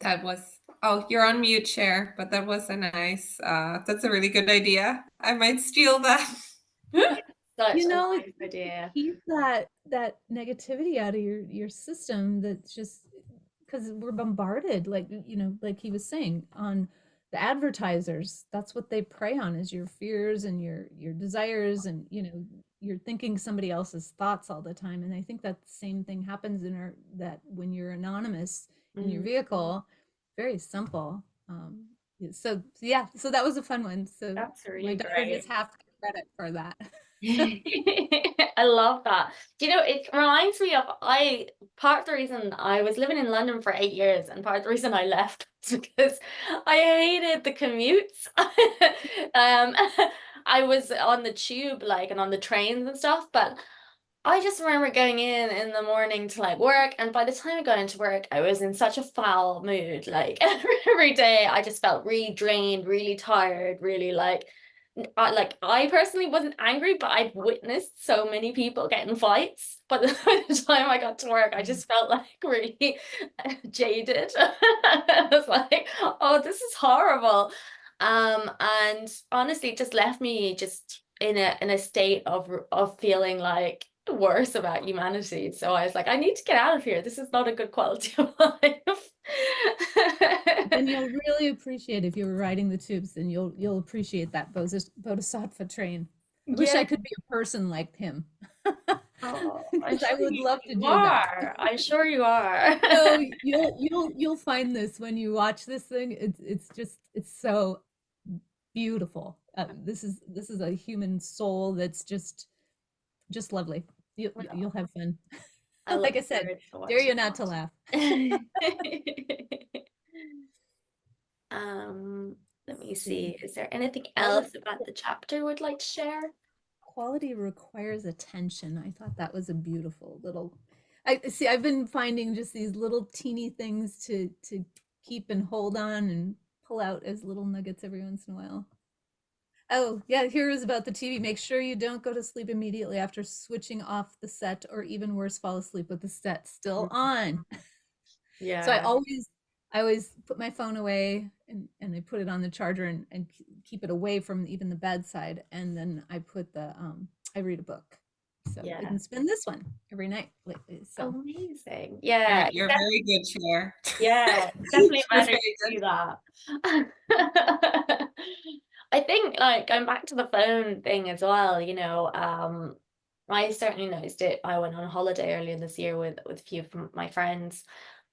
That was, oh, you're on mute, Cher, but that was a nice, that's a really good idea. I might steal that. Such You a know, nice idea. keep that negativity out of your system. That's just because we're bombarded, like like he was saying, on the advertisers. That's what they prey on, is your fears and your desires, and you're thinking somebody else's thoughts all the time. And I think that same thing happens in our that when you're anonymous in your Mm, vehicle. Very simple. Yeah, yeah, so that was a fun one. So that's my really daughter great. gets half the credit for that. I love that. Do you know, it reminds me of part of the reason I was living in London for 8 years, and part of the reason I left was because I hated the commutes. Um, I was on the tube, like, and on the trains and stuff, but I just remember going in the morning to like work, and by the time I got into work, I was in such a foul mood. Like every day, I just felt really drained, really tired, really like I personally wasn't angry, but I've witnessed so many people get in fights. But by the time I got to work, I just felt like really jaded. I was like, oh, this is horrible. And honestly, it just left me just in a state of feeling like worse about humanity. So I was like, I need to get out of here. This is not a good quality of life. Then you'll really appreciate, if you were riding the tubes, then you'll appreciate that Bodhisattva train. I wish Yeah. I could be a person like him. Oh, I'm Because I sure would love to you do that. are. I'm sure you are. No, you'll find this when you watch this thing. It's so beautiful. This is a human soul that's just lovely. You'll have fun. I look Like I said, forward to dare watching you not to laugh. that. Um, Let me see. Is there anything else about the chapter you would like to share? Quality requires attention. I thought that was a beautiful little. I see. I've been finding just these little teeny things to keep and hold on and pull out as little nuggets every once in a while. Oh, yeah, here is about the TV. Make sure you don't go to sleep immediately after switching off the set, or even worse, fall asleep with the set still on. So Yeah. I always put my phone away, and I put it on the charger, and keep it away from even the bedside. And then I read a book. So I Yeah. can spend this one every night lately. So Amazing. Yeah. You're very good, Cher. Yeah. Definitely You're better very to good. do that. I think like going back to the phone thing as well, I certainly noticed it. I went on holiday earlier this year with a few of my friends,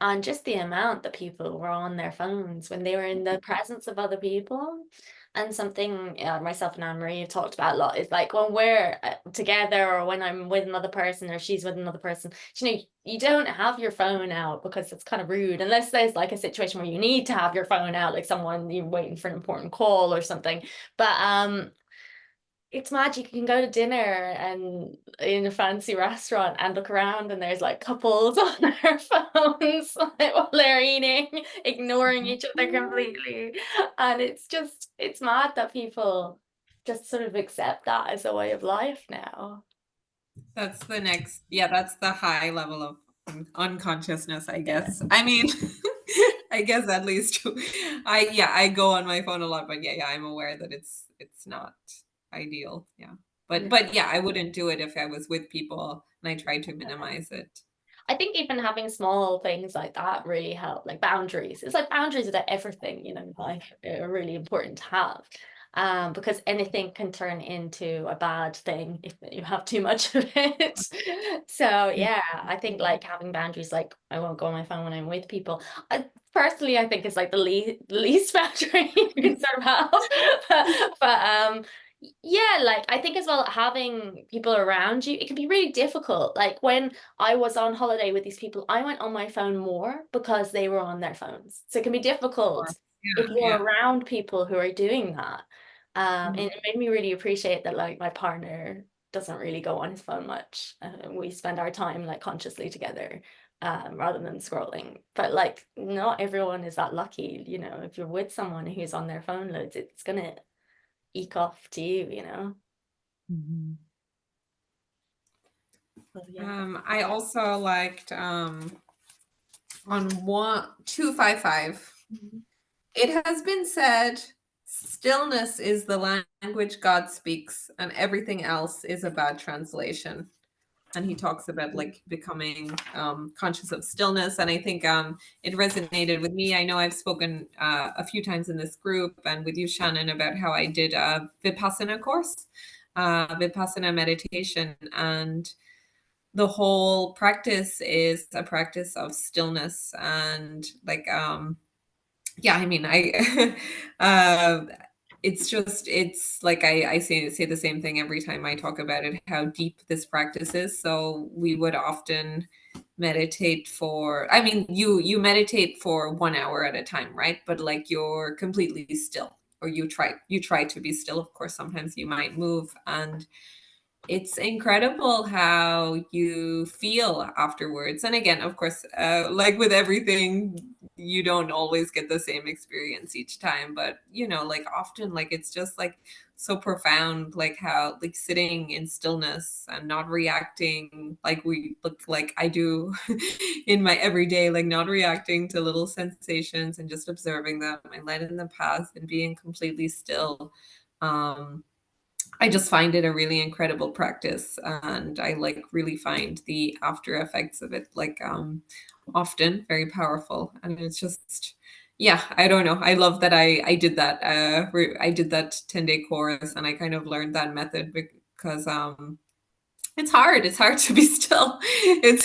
and just the amount that people were on their phones when they were in the presence of other people. And something myself and Anne Marie have talked about a lot is like when we're together, or when I'm with another person, or she's with another person, you don't have your phone out because it's kind of rude, unless there's like a situation where you need to have your phone out, like someone you're waiting for an important call or something. But it's mad. You can go to dinner and in a fancy restaurant and look around, and there's like couples on their phones like, while they're eating, ignoring each other completely. And it's mad that people just sort of accept that as a way of life now. That's the next, yeah, that's the high level of unconsciousness, I Yeah. guess. I mean, I guess at least I go on my phone a lot, but yeah, I'm aware that it's not ideal. Yeah. Yeah. But yeah, I wouldn't do it if I was with people, and I try to minimize it. I think even having small things like that really help, like boundaries. It's like boundaries about everything, like are really important to have. Because anything can turn into a bad thing if you have too much of it. So yeah, I think like having boundaries, like I won't go on my phone when I'm with people. Personally, I think it's like the least boundary you can sort of have. But yeah, like I think as well having people around you, it can be really difficult. Like when I was on holiday with these people, I went on my phone more because they were on their phones. So it can be difficult Or if yeah, you're yeah. around people who are doing that. And Mhm. it made me really appreciate that like my partner doesn't really go on his phone much. We spend our time like consciously together, rather than scrolling. But like not everyone is that lucky, if you're with someone who's on their phone loads, it's gonna eke off to you. Mhm. So yeah. I also liked On 255. Mhm. It has been said, stillness is the language God speaks, and everything else is a bad translation. And he talks about like becoming conscious of stillness. And I think it resonated with me. I know I've spoken a few times in this group and with you, Shannon, about how I did a Vipassana course, Vipassana meditation. And the whole practice is a practice of stillness and like yeah, I mean, I it's like I say the same thing every time I talk about it, how deep this practice is. So we would often meditate for, I mean, you meditate for 1 hour at a time, right? But like you're completely still, or you try to be still. Of course, sometimes you might move, and it's incredible how you feel afterwards. And again, of course, like with everything, you don't always get the same experience each time, but like often, like it's just like so profound, like how like sitting in stillness and not reacting like we look like I do in my everyday, like not reacting to little sensations and just observing them and letting them pass and being completely still. um I just find it a really incredible practice, and I like really find the after effects of it like often very powerful. And it's just, yeah, I don't know. I love that I did that I did that 10-day course, and I kind of learned that method because it's hard. It's hard to be still. It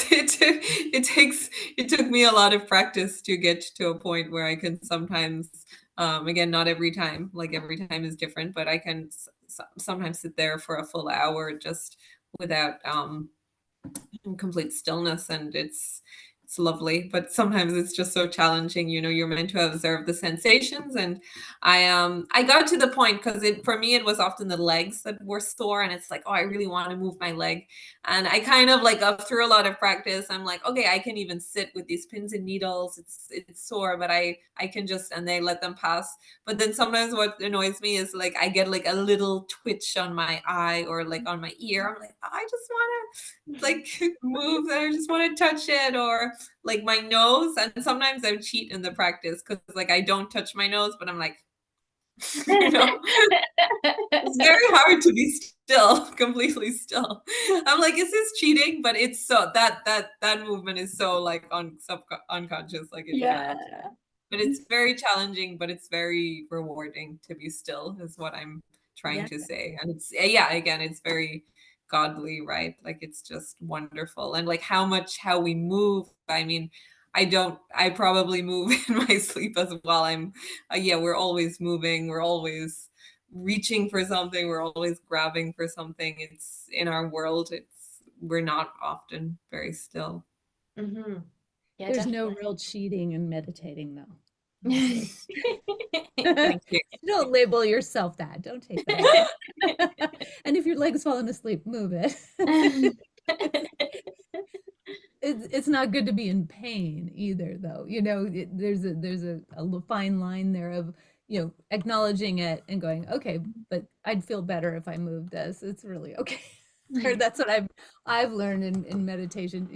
took me a lot of practice to get to a point where I can sometimes, again, not every time, like every time is different, but I can sometimes sit there for a full hour just without complete stillness, and it's lovely. But sometimes it's just so challenging. You're meant to observe the sensations, and I got to the point because it for me it was often the legs that were sore, and it's like, oh, I really want to move my leg. And I kind of like up through a lot of practice, I'm like, okay, I can even sit with these pins and needles. It's sore, but I can just, and they let them pass. But then sometimes what annoys me is like I get like a little twitch on my eye or like on my ear. I'm like, I just want to like move, and I just want to touch it, or like my nose. And sometimes I cheat in the practice because like I don't touch my nose, but I'm like, you know, it's very hard to be still, completely still. I'm like, is this cheating? But it's so that movement is so like unconscious, like it Yeah. can't. But it's very challenging, but it's very rewarding to be still, is what I'm trying Yeah. to say. And it's, yeah, again, it's very godly, right? Like it's just wonderful. And like how we move. I mean, I probably move in my sleep as well. Yeah, we're always moving. We're always reaching for something. We're always grabbing for something. It's in our world. We're not often very still. Hmm. Yeah, There's no definitely. real cheating in meditating, though. Thank you. Don't label yourself that. Don't take that away. And if your leg's falling asleep, move it. It's not good to be in pain either, though. There's a fine line there of acknowledging it and going, okay, but I'd feel better if I moved this. It's really okay. Or that's what I've learned in meditation.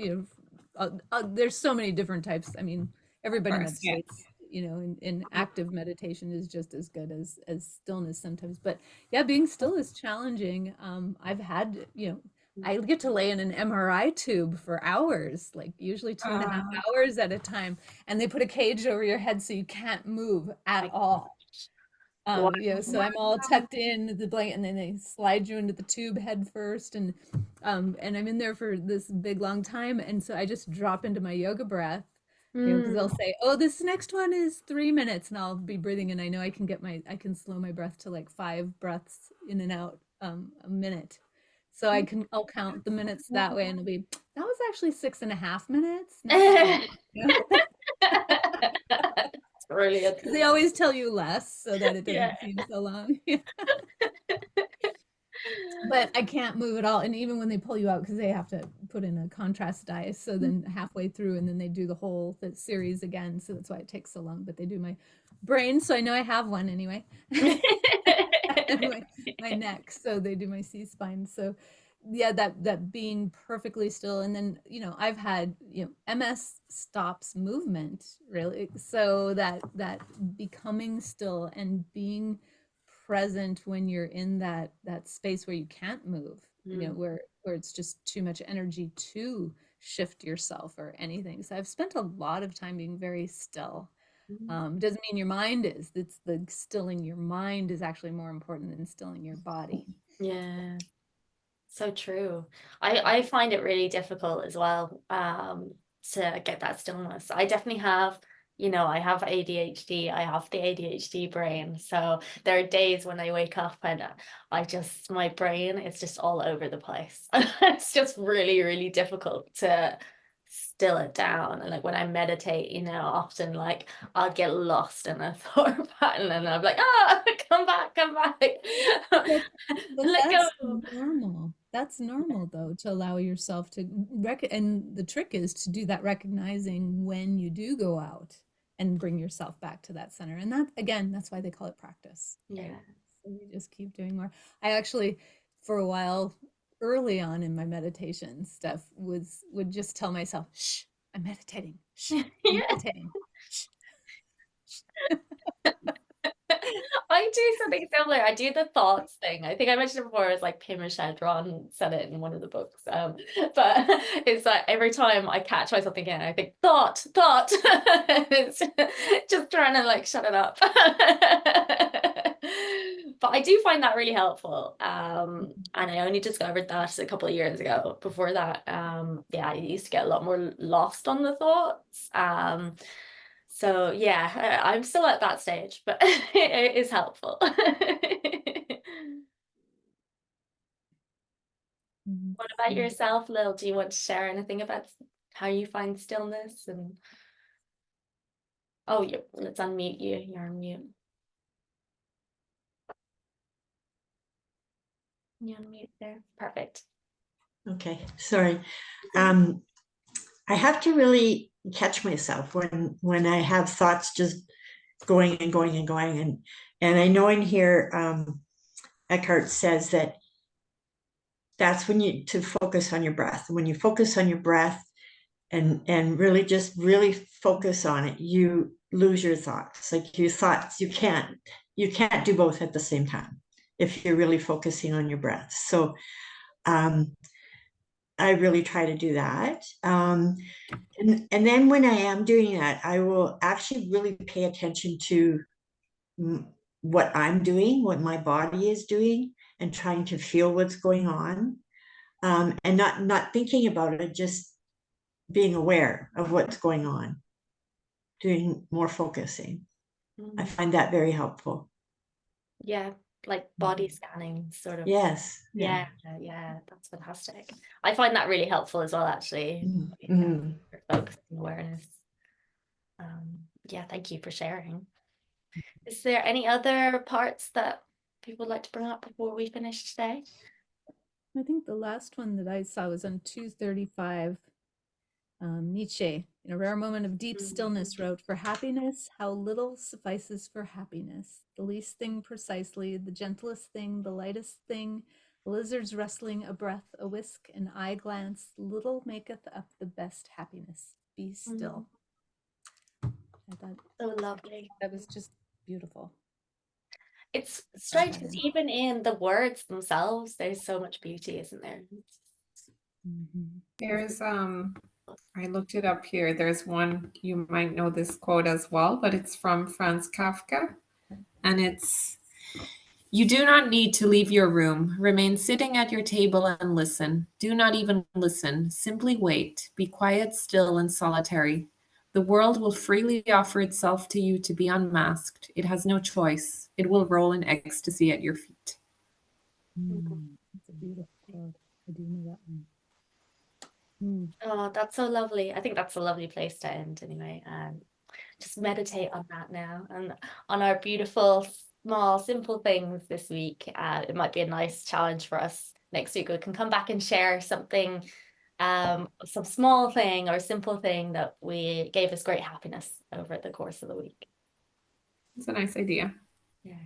There's so many different types. I mean, Of everybody course, yeah. meditates. In active meditation is just as good as stillness sometimes. But yeah, being still is challenging. I've had I get to lay in an MRI tube for hours, like usually 2.5 hours at a time, and they put a cage over your head so you can't move at My all. God. So I'm all tucked in the blanket, and then they slide you into the tube head first, and I'm in there for this big long time, and so I just drop into my yoga breath, because they'll Mm. say, "Oh, this next one is 3 minutes," and I'll be breathing, and I know I can slow my breath to like 5 breaths in and out a minute, so I'll count the minutes that way, and it'll be that was actually 6.5 minutes, not that long. It's brilliant. Because they always tell you less so that it Yeah. doesn't seem so long. But I can't move at all. And even when they pull you out, because they have to put in a contrast dye, so then halfway through, and then they do the whole series again. So that's why it takes so long. But they do my brain, so I know I have one anyway. And my neck, so they do my C spine. So yeah, that being perfectly still. And then, I've had, MS stops movement, really. So that becoming still and being present when you're in that space where you can't move, where it's just too much energy to shift yourself or anything. So I've spent a lot of time being very still. Doesn't mean your mind is. It's the stilling your mind is actually more important than stilling your body. Yeah. So true. I find it really difficult as well, to get that stillness. I definitely have, I have ADHD. I have the ADHD brain. So there are days when I wake up and my brain is just all over the place. It's just really, really difficult to still it down. And like when I meditate, often like I'll get lost in a thought pattern and I'm like, come back, come back. But Let that's go. normal. That's normal, though, to allow yourself to and the trick is to do that, recognizing when you do go out and bring yourself back to that center. And that, again, that's why they call it practice. Yeah. Right? So we just keep doing more. I actually, for a while, early on in my meditation stuff, would just tell myself, "Shh, I'm meditating. Shh, I'm Yeah. meditating." Shh. I do something similar. I do the thoughts thing. I think I mentioned it before. It's like Pim Chadron said it in one of the books. But it's like every time I catch myself again, I think thought. It's just trying to like shut it up. But I do find that really helpful. And I only discovered that a couple of years ago. Before that, I used to get a lot more lost on the thoughts. So yeah, I'm still at that stage, but it is helpful. What about yourself, Lil? Do you want to share anything about how you find stillness? And let's unmute you. You're on mute. You're on mute there. Perfect. Okay, sorry. I have to really catch myself when I have thoughts just going and going and going. And I know in here, Eckhart says that that's when you to focus on your breath. When you focus on your breath and really focus on it, you lose your thoughts. Like your thoughts, you can't do both at the same time if you're really focusing on your breath. So I really try to do that. And then when I am doing that, I will actually really pay attention to what I'm doing, what my body is doing, and trying to feel what's going on, and not thinking about it, just being aware of what's going on, doing more focusing. I find that very helpful. Yeah, like body scanning, sort of. Yes. Yeah, that's fantastic. I find that really helpful as well, actually. For focus and awareness. Thank you for sharing. Is there any other parts that people would like to bring up before we finish today? I think the last one that I saw was on 235. Nietzsche, in a rare moment of deep stillness, wrote, "For happiness, how little suffices for happiness. The least thing precisely, the gentlest thing, the lightest thing, a lizard's rustling, a breath, a whisk, an eye glance, little maketh up the best happiness. Be still." I thought So lovely. that was just beautiful. It's strange because even in the words themselves, there's so much beauty, isn't there? There's I looked it up here. There's one, you might know this quote as well, but it's from Franz Kafka. And it's, "You do not need to leave your room. Remain sitting at your table and listen. Do not even listen. Simply wait. Be quiet, still, and solitary. The world will freely offer itself to you to be unmasked. It has no choice. It will roll in ecstasy at your feet." That's a beautiful quote. I do know that one. Oh, that's so lovely. I think that's a lovely place to end anyway. Just meditate on that now and on our beautiful, small, simple things this week. It might be a nice challenge for us next week. We can come back and share something, some small thing or simple thing that we gave us great happiness over the course of the week. It's a nice idea. Yeah.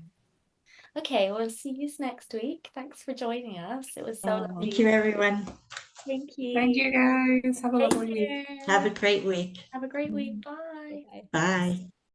Okay, we'll see you next week. Thanks for joining us. It was so lovely. Thank you, everyone. Thank you. Thank you guys. Have a Take lovely week. care. Have a great week. Have a great week. Bye. Bye-bye. Bye.